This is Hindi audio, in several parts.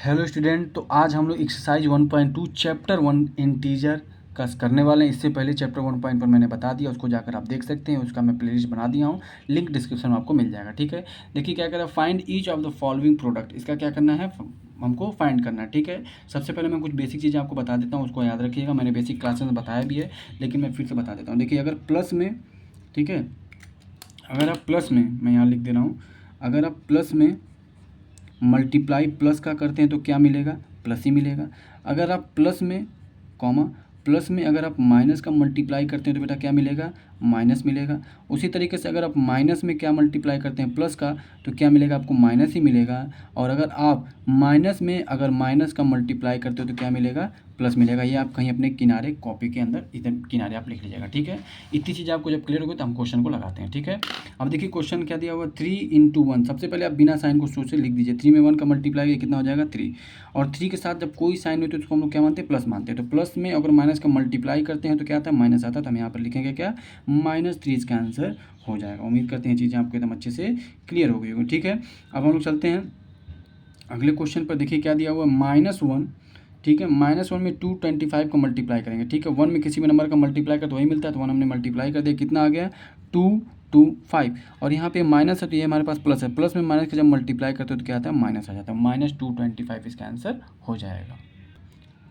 हेलो स्टूडेंट, तो आज हम लोग एक्सरसाइज 1.2 चैप्टर 1 इंटीजर का करने वाले हैं। इससे पहले चैप्टर 1 पर मैंने बता दिया, उसको जाकर आप देख सकते हैं। उसका मैं प्लेलिस्ट बना दिया हूँ, लिंक डिस्क्रिप्शन में आपको मिल जाएगा। ठीक है, देखिए क्या करें, find each of the following product. इसका क्या करना है, हमको फाइंड करना है। ठीक है, सबसे पहले मैं कुछ बेसिक चीज़ें आपको बता देता हूँ, उसको याद रखिएगा। मैंने बेसिक क्लासेस में बताया भी है, लेकिन मैं फिर से बता देता हूँ। देखिए अगर प्लस में, ठीक है, अगर आप प्लस में, मैं यहाँ लिख दे रहा हूँ, अगर आप प्लस में मल्टीप्लाई प्लस का करते हैं तो क्या मिलेगा, प्लस ही मिलेगा। अगर आप प्लस में कॉमा प्लस में अगर आप माइनस का मल्टीप्लाई करते हैं तो बेटा क्या मिलेगा, माइनस मिलेगा। उसी तरीके से अगर आप माइनस में क्या मल्टीप्लाई करते हैं, प्लस का, तो क्या मिलेगा, आपको माइनस ही मिलेगा। और अगर आप माइनस में अगर माइनस का मल्टीप्लाई करते हो तो क्या मिलेगा, प्लस मिलेगा। ये आप कहीं अपने किनारे कॉपी के अंदर इधर किनारे आप लिख लीजिएगा। ठीक है, इतनी चीज़ आपको जब क्लियर होगी तो हम क्वेश्चन को लगाते हैं। ठीक है, अब देखिए क्वेश्चन क्या दिया हुआ, 3 × 1। सबसे पहले आप बिना साइन को सोच से लिख दीजिए। 3 में 1 का मल्टीप्लाई कितना हो जाएगा, 3। और 3 के साथ जब कोई साइन होती है तो उसको हम लोग क्या मानते हैं, प्लस मानते हैं। तो प्लस में अगर माइनस का मल्टीप्लाई करते हैं तो क्या आता है, माइनस आता है। तो हम यहाँ पर लिखेंगे क्या, -3। इसका आंसर हो जाएगा। उम्मीद करते हैं चीज़ें आपको एकदम अच्छे से क्लियर हो गई होगी। ठीक है, अब हम लोग चलते हैं अगले क्वेश्चन पर। देखिए क्या दिया हुआ, -1। ठीक है, -1 में 225 को मल्टीप्लाई करेंगे। ठीक है, 1 में किसी भी नंबर का मल्टीप्लाई कर तो वही मिलता है, तो 1 हमने मल्टीप्लाई कर दिया, कितना आ गया, 225। और यहाँ पे माइनस है तो ये हमारे पास प्लस है। प्लस में माइनस का जब मल्टीप्लाई करते हो तो क्या आता है, माइनस आ जाता है। -225 इसका आंसर हो जाएगा।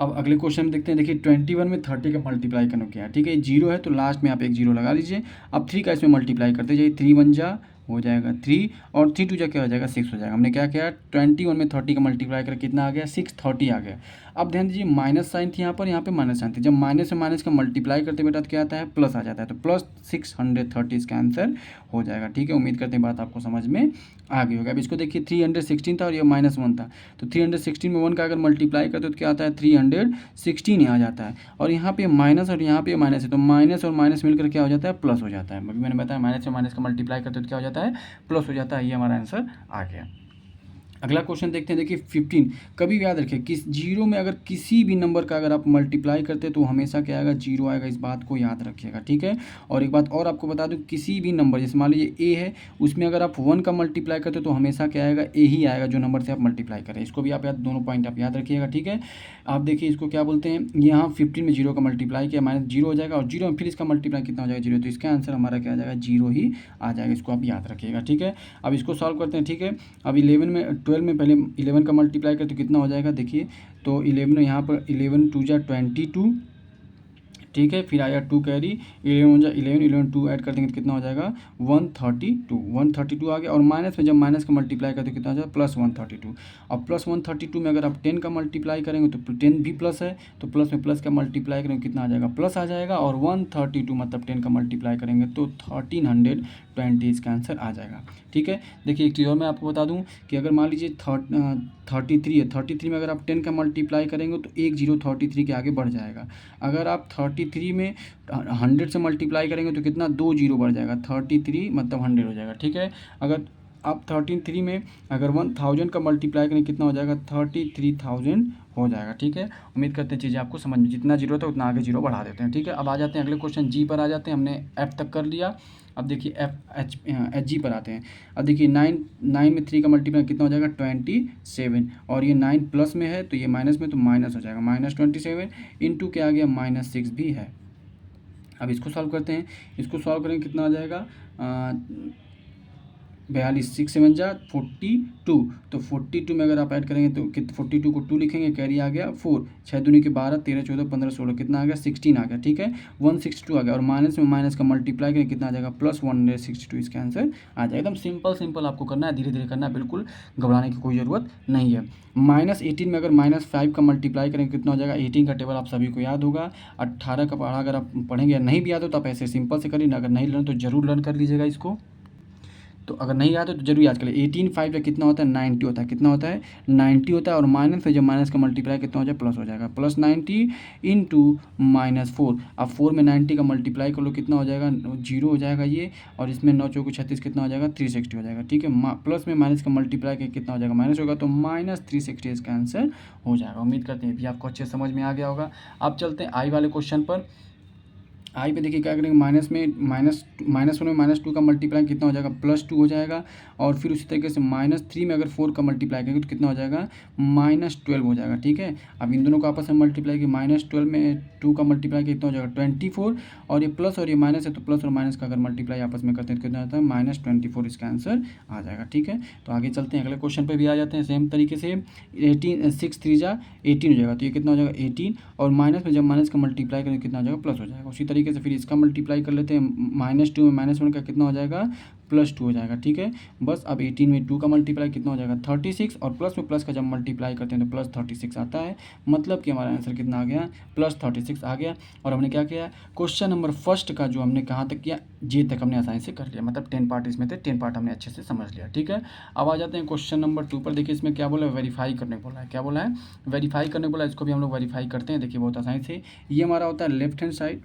अब अगले क्वेश्चन में देखते हैं। देखिए 21 में 30 का मल्टीप्लाई करना क्या है। ठीक है, 0 है तो लास्ट में आप एक 0 लगा लीजिए। अब 3 का इसमें मल्टीप्लाई करते जाइए। 3 1 जा हो जाएगा 3, और 3 2 जा क्या हो जाएगा, 6 हो जाएगा। हमने क्या किया, 21 में 30 का मल्टीप्लाई कर कितना आ गया, 630 आ गया। अब ध्यान दीजिए माइनस साइन थी यहाँ पे माइनस साइन थी। जब माइनस से माइनस का मल्टीप्लाई करते बेटा तो क्या आता है, प्लस आ जाता है। तो प्लस 630 इसका आंसर हो जाएगा। ठीक है, उम्मीद करते हैं बात आपको समझ में आ गई होगी। अब इसको देखिए 316 था और ये -1 था। तो 316 में 1 का अगर मल्टीप्लाई करते तो क्या आता है, 316 ही आ जाता है। और यहाँ पे माइनस और यहाँ पे माइनस है, तो माइनस और माइनस मिलकर क्या हो जाता है, प्लस हो जाता है। अभी मैंने बताया माइनस से माइनस का मल्टीप्लाई करते तो क्या हो जाता है, प्लस हो जाता है। ये हमारा आंसर आ गया। अगला क्वेश्चन देखते हैं। देखिए 15, कभी भी याद रखिए किस 0 में अगर किसी भी नंबर का अगर आप मल्टीप्लाई करते हैं तो हमेशा क्या आएगा, 0 आएगा। इस बात को याद रखिएगा। ठीक है, और एक बात और आपको बता दूं, किसी भी नंबर, जैसे मान लीजिए ए है, उसमें अगर आप 1 का मल्टीप्लाई करते हो तो हमेशा क्या आएगा, ए ही आएगा, जो नंबर से आप मल्टीप्लाई करें। इसको भी आप याद, दोनों पॉइंट आप याद रखिएगा। ठीक है, आप देखिए इसको क्या बोलते हैं, यहाँ 15 में 0 का मल्टीप्लाई किया, -0 हो जाएगा, और 0 में फिर इसका मल्टीप्लाई कितना हो जाएगा, 0। तो इसका आंसर हमारा क्या आ जाएगा, 0 ही आ जाएगा। इसको आप याद रखिएगा। ठीक है, अब इसको सॉल्व करते हैं। ठीक है, अब 12 में पहले 11 का मल्टीप्लाई करते तो कितना हो जाएगा, देखिए तो 11 यहाँ पर 11 2 जा 22। ठीक है, फिर आया 2 कैरी, 11 जा 11, 11 2 ऐड कर देंगे तो कितना हो जाएगा, 132 आ गया। और माइनस में जब माइनस का मल्टीप्लाई करते कितना हो जाएगा, +132। अब +132 में अगर आप 10 का मल्टीप्लाई करेंगे तो 10 भी प्लस है, तो प्लस में प्लस का मल्टीप्लाई करेंगे कितना आ जाएगा, प्लस आ जाएगा। और 132 मतलब 10 का मल्टीप्लाई करेंगे तो 1320 इसका आंसर आ जाएगा। ठीक है, देखिए एक चीज़ और मैं आपको बता दूं कि अगर मान लीजिए 33 है, 33 में अगर आप 10 का मल्टीप्लाई करेंगे तो एक 0 33 के आगे बढ़ जाएगा। अगर आप 33 में 100 से मल्टीप्लाई करेंगे तो कितना, 2 0 बढ़ जाएगा, 33 मतलब 100 हो जाएगा। ठीक है, अगर आप 33 में अगर 1000 का मल्टीप्लाई करेंगे कितना हो जाएगा, 33,000 हो जाएगा। ठीक है, उम्मीद करते हैं चीज़ें आपको समझ में, जितना जीरो था उतना आगे जीरो बढ़ा देते हैं। ठीक है, अब आ जाते हैं अगले क्वेश्चन जी पर आ जाते हैं। हमने एफ तक कर लिया, अब देखिए एच जी पर आते हैं। अब देखिए 9 में 3 का मल्टीप्लाई कितना हो जाएगा, 27। और ये 9 प्लस में है तो ये माइनस में, तो माइनस हो जाएगा, -27 इंटू क्या आ गया, -6 भी है। अब इसको सॉल्व करते हैं। इसको सॉल्व करेंगे कितना आ जाएगा, 42, 6 7 जा 42। तो 42 में अगर आप ऐड करेंगे तो 42 को 2 लिखेंगे, कैरी आ गया 4, 6 दूनी के 12, 13 14 15 16 कितना आ गया, 16 आ गया। ठीक है, 162 आ गया। और माइनस में माइनस का मल्टीप्लाई करेंगे कितना आ जाएगा, +162 इसका आंसर आ जाएगा। एकदम सिंपल आपको करना है, धीरे धीरे करना है, बिल्कुल घबराने की कोई ज़रूरत नहीं है। -18 में अगर -5 का मल्टीप्लाई करेंगे कितना हो जाएगा, 18 का टेबल आप सभी को याद होगा। 18 का पढ़ा अगर आप पढ़ेंगे, नहीं भी याद हो तो आप ऐसे सिंपल से करिए, अगर नहीं लर्न तो जरूर लर्न कर लीजिएगा इसको। तो अगर नहीं याद हो तो जरूर याद कर ले। 18 5 का कितना होता है, 90 होता है। कितना होता है, 90 होता है। और माइनस से जब माइनस का मल्टीप्लाई कितना हो जाए, प्लस हो जाएगा, +90 इंटू -4। अब 4 में 90 का मल्टीप्लाई कर लो कितना हो जाएगा, 0 हो जाएगा ये। और इसमें 9 चौको 36 कितना हो जाएगा, 360 हो जाएगा। ठीक है, प्लस में माइनस का मल्टीप्लाई करके कितना हो जाएगा, माइनस होगा, तो -360 इसका आंसर हो जाएगा। उम्मीद करते हैं भी आपको अच्छे समझ में आ गया होगा। अब चलते हैं आई वाले क्वेश्चन पर। आई पे देखिए क्या करेंगे, माइनस में माइनस वन में -2 का मल्टीप्लाई कितना हो जाएगा, +2 हो जाएगा। और फिर उसी तरीके से -3 में अगर 4 का मल्टीप्लाई करेंगे तो कितना हो जाएगा, -12 हो जाएगा। ठीक है, अब इन दोनों को आपस में मल्टीप्लाई किया, -12 में 2 का मल्टीप्लाई कितना हो जाएगा, 24। और ये प्लस और ये माइनस है तो प्लस और माइनस का अगर मल्टीप्लाई आपस में करते हैं तो कितना आता है, -24 इसका आंसर आ जाएगा। ठीक है, तो आगे चलते हैं, अगले क्वेश्चन पर भी आ जाते हैं। सेम तरीके से 18 6 3 जा 18 हो जाएगा, तो ये कितना हो जाएगा 18। और माइनस में जब माइनस का मल्टीप्लाई करें कितना हो जाएगा, प्लस हो जाएगा। उसी तरीके से फिर इसका मल्टीप्लाई कर लेते हैं, -2 में -1 का कितना हो जाएगा, +2 हो जाएगा। ठीक है, बस अब 18 में 2 का मल्टीप्लाई कितना हो जाएगा, 36। और प्लस में प्लस का जब मल्टीप्लाई करते हैं तो +36 आता है। मतलब कि हमारा आंसर कितना आ गया, +36 आ गया। और हमने क्या किया, क्वेश्चन नंबर फर्स्ट का जो हमने कहाँ तक किया, जे तक हमने आसानी से कर लिया। मतलब 10 पार्ट इसमें थे, 10 पार्ट हमने अच्छे से समझ लिया। ठीक है, अब आ जाते हैं क्वेश्चन नंबर 2 पर। देखिए इसमें क्या बोला है, वेरीफाई करने को बोला है। क्या बोला है, वेरीफाई करने को बोला है। इसको भी हम लोग वेरीफाई करते हैं। देखिए बहुत आसानी से, ये हमारा होता है लेफ्ट हैंड साइड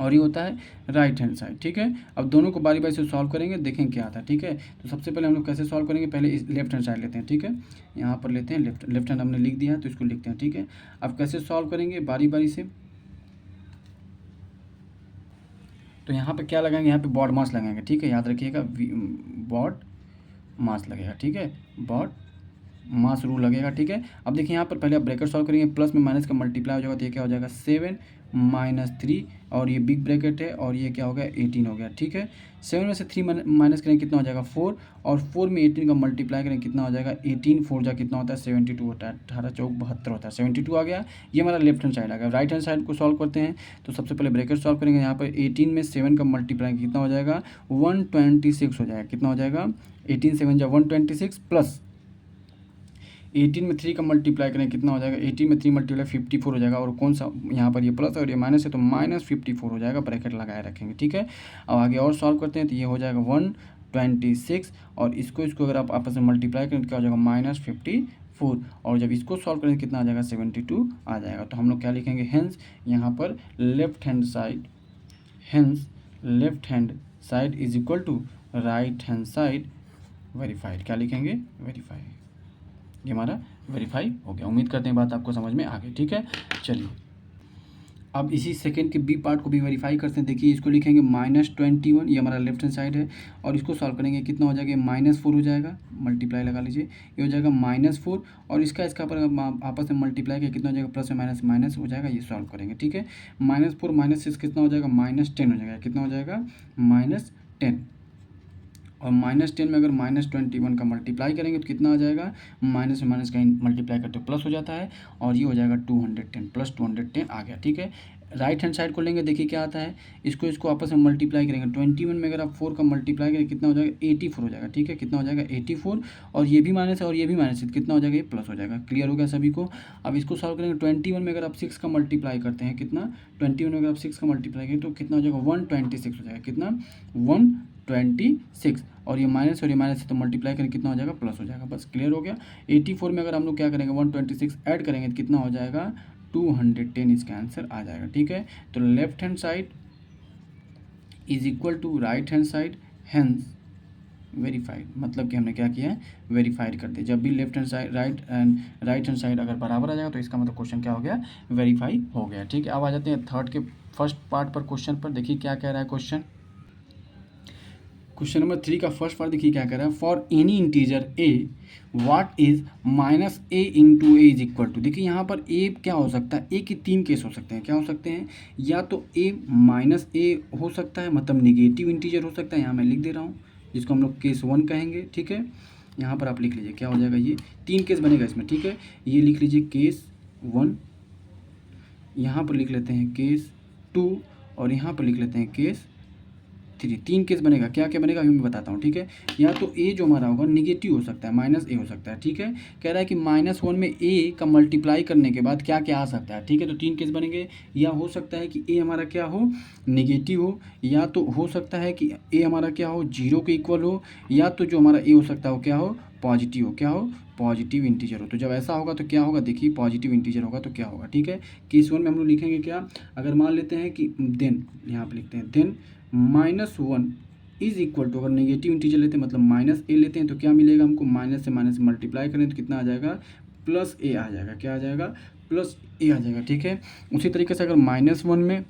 और ये होता है राइट हैंड साइड। ठीक है, अब दोनों को बारी बारी से सॉल्व करेंगे, देखें क्या आता है। ठीक है, तो सबसे पहले हम लोग कैसे सॉल्व करेंगे, पहले इस लेफ्ट हैंड साइड लेते हैं। ठीक है, यहाँ पर लेते हैं लेफ्ट हैंड हमने लिख दिया तो इसको लिखते हैं। ठीक है, अब कैसे सॉल्व करेंगे, बारी बारी से। तो यहाँ पे क्या लगाएंगे, यहाँ पे बॉड मास लगाएंगे। ठीक है, याद रखिएगा, बॉड मास लगेगा। ठीक है, बॉड मास रूल लगेगा। ठीक है, अब देखिए यहाँ पर पहले आप ब्रैकेट सॉल्व करेंगे, प्लस में माइनस का मल्टीप्लाई हो जाएगा तो ये क्या हो जाएगा, 7 -3। और ये बिग ब्रैकेट है और ये क्या हो गया, 18 हो गया। ठीक है, 7 में से 3 माइनस करेंगे कितना हो जाएगा, 4। और 4 में 18 का मल्टीप्लाई करेंगे कितना हो जाएगा, 18 4 जा कितना होता है, 72 होता है। 18 चौक 72 होता है, 72 आ गया। ये हमारा लेफ्ट हैंड साइड आ गया। राइट हैंड साइड को सॉल्व करते हैं, तो सबसे पहले ब्रैकेट सॉल्व करेंगे। यहाँ पर 18 में 7 का मल्टीप्लाई कितना हो जाएगा, 126 हो जाएगा। कितना हो जाएगा, 18 7 जा 126 प्लस 18 में 3 का मल्टीप्लाई करें कितना हो जाएगा, 18 में 3 मल्टीप्लाई 54 हो जाएगा। और कौन सा, यहाँ पर ये प्लस और ये माइनस है तो -54 हो जाएगा, ब्रैकेट लगाए रखेंगे। ठीक है, अब आगे और सॉल्व करते हैं तो ये हो जाएगा 126। और इसको अगर आप आपस में मल्टीप्लाई करें तो क्या हो जाएगा, -54। और जब इसको सॉल्व करें कितना आ जाएगा, 72 आ जाएगा। तो हम लोग क्या लिखेंगे, हेंस यहाँ पर left hand side, hence left hand side is equal to right hand side verified. क्या लिखेंगे, वेरीफाइड। ये हमारा वेरीफाई हो गया। उम्मीद करते हैं बात आपको समझ में आ गई। ठीक है, चलिए अब इसी सेकंड के बी पार्ट को भी वेरीफाई करते हैं। देखिए इसको लिखेंगे -21, ये हमारा लेफ्ट हैंड साइड है। और इसको सॉल्व करेंगे कितना हो जाएगा, -4 हो जाएगा, मल्टीप्लाई लगा लीजिए, ये हो जाएगा -4। और इसका पर आपस में मल्टीप्लाई किया कितना हो जाएगा, प्लस में माइनस माइनस हो जाएगा, ये सॉल्व करेंगे। ठीक है, -4 -6 कितना हो जाएगा, -10 हो जाएगा। कितना हो जाएगा, -10। और -10 में अगर -21 का मल्टीप्लाई करेंगे तो कितना आ जाएगा, माइनस में माइनस का मल्टीप्लाई करते प्लस हो जाता है। और ये हो जाएगा 210, प्लस 210 आ गया। ठीक है, राइट हैंड साइड को लेंगे, देखिए क्या आता है, इसको आपस में मल्टीप्लाई करेंगे। 21 में अगर आप 4 का मल्टीप्लाई करेंगे कितना हो जाएगा, 84 हो जाएगा। ठीक है, कितना हो जाएगा, 84। और ये भी माइनस है और ये भी माइनस है, कितना हो जाएगा, ये प्लस हो जाएगा। क्लियर हो गया सभी को। अब इसको सॉल्व करेंगे, 21 में अगर आप 6 का मल्टीप्लाई करते हैं, कितना, 21 में अगर आप 6 का मल्टीप्लाई करें तो कितना हो जाएगा, 126 हो जाएगा। कितना, 126। और ये माइनस और ये माइनस है तो मल्टीप्लाई करें कितना हो जाएगा, प्लस हो जाएगा। बस क्लियर हो गया। 84 में अगर हम लोग क्या करेंगे, 126 ऐड करेंगे तो कितना हो जाएगा, 210 इसका आंसर आ जाएगा। ठीक है, तो left hand side is equal to right hand side, hence verified. मतलब कि हमने क्या किया है, वेरीफाइड कर दिया। जब भी left hand side right hand side अगर बराबर आ जाएगा तो इसका मतलब क्वेश्चन क्या हो गया, वेरीफाई हो गया। ठीक है, अब आ जाते हैं थर्ड के फर्स्ट पार्ट पर, क्वेश्चन पर। देखिए क्या कह रहा है क्वेश्चन नंबर 3 का फर्स्ट पार्ट। देखिए क्या कह रहा है, for any integer a what is -a into a is equal to. देखिए यहाँ पर ए क्या हो सकता है, ए के 3 केस हो सकते हैं। क्या हो सकते हैं, या तो ए -a हो सकता है, मतलब निगेटिव इंटीजर हो सकता है, यहाँ मैं लिख दे रहा हूँ, जिसको हम लोग केस 1 कहेंगे। ठीक है, यहाँ पर आप लिख लीजिए क्या हो जाएगा, ये 3 केस बनेगा इसमें। ठीक है, ये लिख लीजिए केस 1, यहाँ पर लिख लेते हैं केस 2, और यहाँ पर लिख लेते हैं केस 3। 3 केस बनेगा। क्या क्या बनेगा अभी मैं बताता हूँ। ठीक है, या तो ए जो हमारा होगा निगेटिव हो सकता है, -a हो सकता है। ठीक है, कह रहा है कि -1 में ए का मल्टीप्लाई करने के बाद क्या क्या आ सकता है। ठीक है, तो 3 केस बनेंगे। या हो सकता है कि ए हमारा क्या हो, निगेटिव हो, या तो हो सकता है कि ए हमारा क्या हो, 0 के इक्वल हो, या तो जो हमारा ए हो सकता है वो क्या हो, पॉजिटिव हो। क्या हो, पॉजिटिव इंटीजर हो। तो जब ऐसा होगा तो क्या होगा, देखिए पॉजिटिव इंटीजर होगा तो क्या होगा। ठीक है, केस 1 में हम लोग लिखेंगे क्या, अगर मान लेते हैं कि देन, यहाँ पे लिखते हैं देन -1 इज इक्वल टू, अगर नेगेटिव इंटीजर लेते हैं मतलब -a लेते हैं तो क्या मिलेगा हमको, माइनस से माइनस मल्टीप्लाई करें तो कितना आ जाएगा, +a आ जाएगा। क्या आ जाएगा, +a आ जाएगा। ठीक है, उसी तरीके से अगर -1 में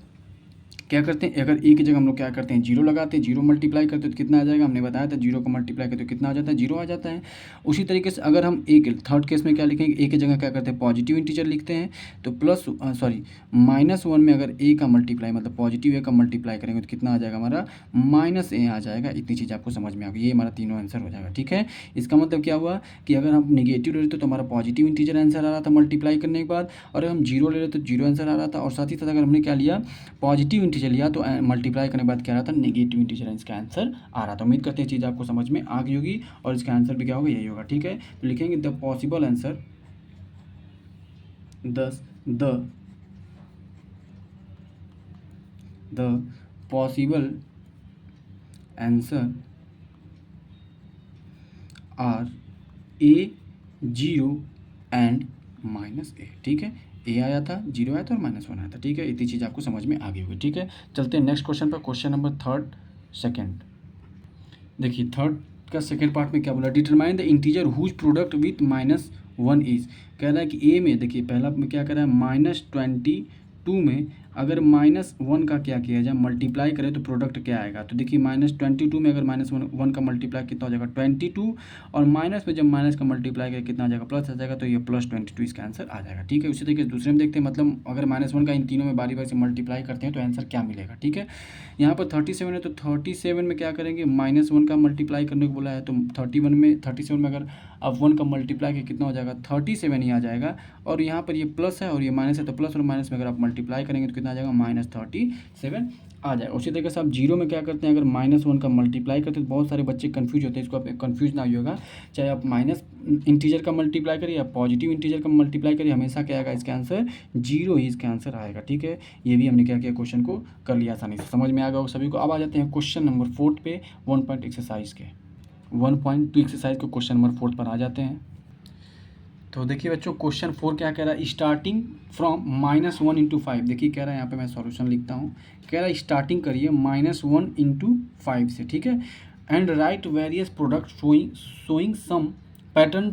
क्या करते हैं, अगर ए की जगह हम लोग क्या करते हैं, जीरो लगाते हैं, जीरो मल्टीप्लाई करते हैं तो कितना आ जाएगा, हमने बताया था जीरो को मल्टीप्लाई करते तो कितना आ जाता है, जीरो आ जाता है। उसी तरीके से अगर हम ए के थर्ड केस में क्या लिखेंगे, ए की जगह क्या करते हैं, पॉजिटिव इंटीजर लिखते हैं, तो प्लस -1 में अगर ए का मल्टीप्लाई मतलब पॉजिटिव ए का मल्टीप्लाई करेंगे तो कितना आ जाएगा हमारा, -a आ जाएगा। इतनी चीज़ आपको समझ में आ गई, ये हमारा तीनों आंसर हो जाएगा। ठीक है, इसका मतलब क्या हुआ कि अगर हम निगेटिव ले रहे थे तो हमारा पॉजिटिव इंटीजर आंसर आ रहा था मल्टीप्लाई करने के बाद, और अगर हम जीरो ले रहे तो जीरो आंसर आ रहा था, और साथ ही साथ अगर हमने क्या लिया, पॉजिटिव इंटीजर लिया तो मल्टीप्लाई करने के बाद क्या आ रहा था, नेगेटिव इंटीजर इसका आंसर आ रहा था। उम्मीद करते हैं चीज़ आपको समझ में आ गई होगी, और इसका आंसर भी क्या होगा, यही होगा। ठीक है, तो लिखेंगे the possible answer, the possible answer are a, zero and -a। ठीक है, ए आया था, जीरो आया था और -1 आया था। ठीक है, इतनी चीज़ आपको समझ में आ गई होगी। ठीक है, चलते हैं नेक्स्ट क्वेश्चन पर, क्वेश्चन नंबर सेकंड। देखिए थर्ड का सेकंड पार्ट में क्या बोला, determine the integer whose product with -1 is. कह रहा है कि ए में, देखिए पहला में क्या कर रहा है, -22 में अगर -1 का क्या किया जाए, मल्टीप्लाई करें तो प्रोडक्ट क्या आएगा। तो देखिए -22 में अगर -1 का मल्टीप्लाई कितना हो जाएगा, 22, और माइनस में जब माइनस का मल्टीप्लाई करें कितना आ जाएगा, प्लस आ जाएगा, तो ये +22 इसका आंसर आ जाएगा। ठीक है, उसी तरीके से दूसरे में देखते हैं, मतलब अगर -1 का इन तीनों में बारी बारी से मल्टीप्लाई करते हैं तो आंसर क्या मिलेगा। ठीक है, यहाँ पर 37 है तो 37 में क्या करेंगे, -1 का मल्टीप्लाई करने को बोला है, तो 37 में अगर अब 1 का मल्टीप्लाई कितना हो जाएगा, 37 ही आ जाएगा, और यहाँ पर ये प्लस है और ये माइनस है, तो प्लस और माइनस में अगर आप मल्टीप्लाई करेंगे तो कितना आ जाएगा, -37 आ जाएगा। उसी तरीके से आप जीरो में क्या करते हैं, अगर -1 का मल्टीप्लाई करते हैं तो बहुत सारे बच्चे कंफ्यूज होते हैं, इसको आप कंफ्यूज ना होगा, चाहे आप माइनस इंटीजर का मल्टीप्लाई करिए या पॉजिटिव इंटीजर का मल्टीप्लाई करिए, हमेशा क्या आएगा, इसका आंसर जीरो ही इसका आंसर आएगा। ठीक है, ये भी हमने क्या किया, क्वेश्चन को कर लिया आसानी से, समझ में आ गया सभी को। अब आ जाते हैं क्वेश्चन नंबर 4 पे, 1 एक्सरसाइज के 1.2 एक्सरसाइज को क्वेश्चन नंबर 4 पर आ जाते हैं। तो देखिए बच्चों क्वेश्चन 4 क्या कह रहा है, स्टार्टिंग फ्रॉम -1 × 5। देखिए कह रहा है, यहाँ पे मैं सॉल्यूशन लिखता हूँ, कह रहा है स्टार्टिंग करिए -1 × 5 से। ठीक है, and right various product showing some pattern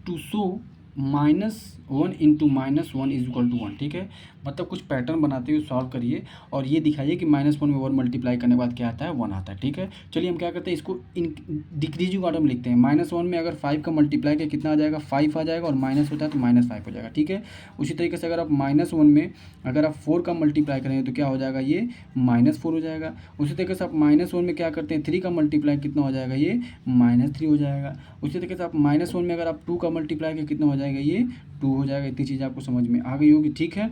to show -1 × -1 is equal to 1। ठीक है, मतलब कुछ पैटर्न बनाते हुए सॉल्व करिए और ये दिखाइए कि -1 में 1 मल्टीप्लाई करने के बाद क्या आता है, 1 आता है। ठीक है, चलिए हम क्या करते हैं, इसको इन डिक्रीजिंग ऑर्डर में लिखते हैं। -1 में अगर 5 का मल्टीप्लाई किया कितना आ जाएगा, 5 आ जाएगा, और माइनस होता है तो -5 हो जाएगा। ठीक है, उसी तरीके से अगर आप -1 में अगर आप 4 का मल्टीप्लाई करेंगे तो क्या हो जाएगा, ये -4 हो जाएगा। उसी तरीके से आप -1 में क्या करते हैं, 3 का मल्टीप्लाई कितना हो जाएगा, ये -3 हो जाएगा। उसी तरीके से आप -1 में अगर आप 2 का मल्टीप्लाई किया कितना हो जाएगा, ये 2 हो जाएगा। इतनी चीज़ आपको समझ में आ गई होगी। ठीक है,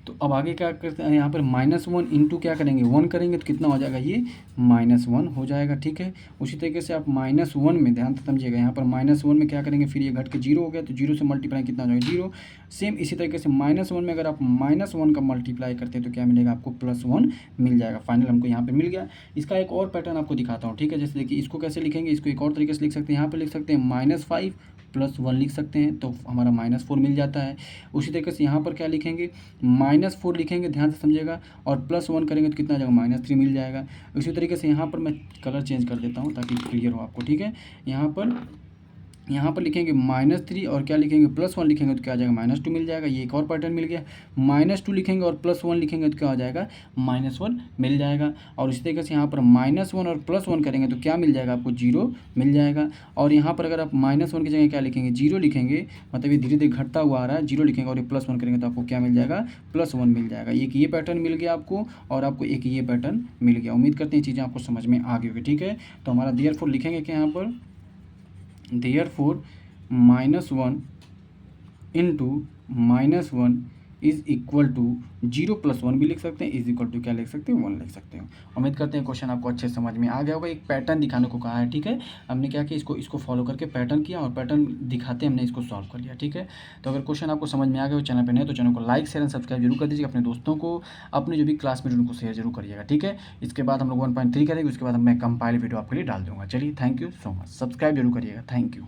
तो अब आगे क्या करते हैं, यहाँ पर -1 इंटू क्या करेंगे, 1 करेंगे तो कितना हो जाएगा, ये -1 हो जाएगा। ठीक है, उसी तरीके से आप -1 में ध्यान से समझिएगा, यहाँ पर -1 में क्या करेंगे, फिर ये घट के 0 हो गया तो 0 से मल्टीप्लाई कितना हो जाएगा, 0। सेम इसी तरीके से -1 में अगर आप -1 का मल्टीप्लाई करते हैं तो क्या मिलेगा आपको, +1 मिल जाएगा। फाइनल हमको यहाँ पर मिल गया। इसका एक और पैटर्न आपको दिखाता हूँ। ठीक है, जैसे देखिए इसको कैसे लिखेंगे, इसको एक और तरीके से लिख सकते हैं, यहाँ पर लिख सकते हैं -5 +1 लिख सकते हैं तो हमारा -4 मिल जाता है। उसी तरीके से यहाँ पर क्या लिखेंगे, -4 लिखेंगे, ध्यान से समझिएगा, और +1 करेंगे तो कितना आ जाएगा, -3 मिल जाएगा। उसी तरीके से यहाँ पर मैं कलर चेंज कर देता हूँ ताकि क्लियर हो आपको। ठीक है, यहाँ पर लिखेंगे -3 और क्या लिखेंगे, +1 लिखेंगे तो क्या आ जाएगा, -2 मिल जाएगा। ये एक और पैटर्न मिल गया। -2 लिखेंगे और +1 लिखेंगे तो क्या हो जाएगा, -1 मिल जाएगा। और इसी तरीके से यहाँ पर -1 और +1 करेंगे तो क्या मिल जाएगा आपको, 0 मिल जाएगा। और यहाँ पर अगर आप -1 की जगह क्या लिखेंगे, 0 लिखेंगे, मतलब ये धीरे धीरे घटता हुआ आ रहा है, 0 लिखेंगे और ये +1 करेंगे तो आपको क्या मिल जाएगा, +1 मिल जाएगा। एक ये पैटर्न मिल गया आपको और आपको एक ये पैटर्न मिल गया। उम्मीद करते हैं चीज़ें आपको समझ में आ गई होगी। ठीक है, तो हमारा देयरफॉर लिखेंगे क्या यहाँ पर, therefore -1 into -1 is equal to 0 + 1 भी लिख सकते हैं, इज इक्वल टू क्या लिख सकते हैं, 1 लिख सकते हैं। उम्मीद करते हैं क्वेश्चन आपको अच्छे समझ में आ गया होगा। एक पैटर्न दिखाने को कहा है। ठीक है, हमने क्या किया, इसको फॉलो करके पैटर्न किया और पैटर्न दिखाते हमने इसको सॉल्व कर लिया। ठीक है, तो अगर क्वेश्चन आपको समझ में आ गया हो, चैनल पर नए तो चैनल को लाइक शेयर एंड सब्सक्राइब जरूर कर दीजिएगा। अपने दोस्तों को, अपने जो भी क्लासमेट उनको शेयर जरूर करिएगा। ठीक है, इसके बाद हम लोग 1.3 करेंगे, उसके बाद मैं कंपाइल वीडियो आपके लिए डाल दूँगा। चलिए, thank you so much, subscribe जरूर करिएगा। Thank you.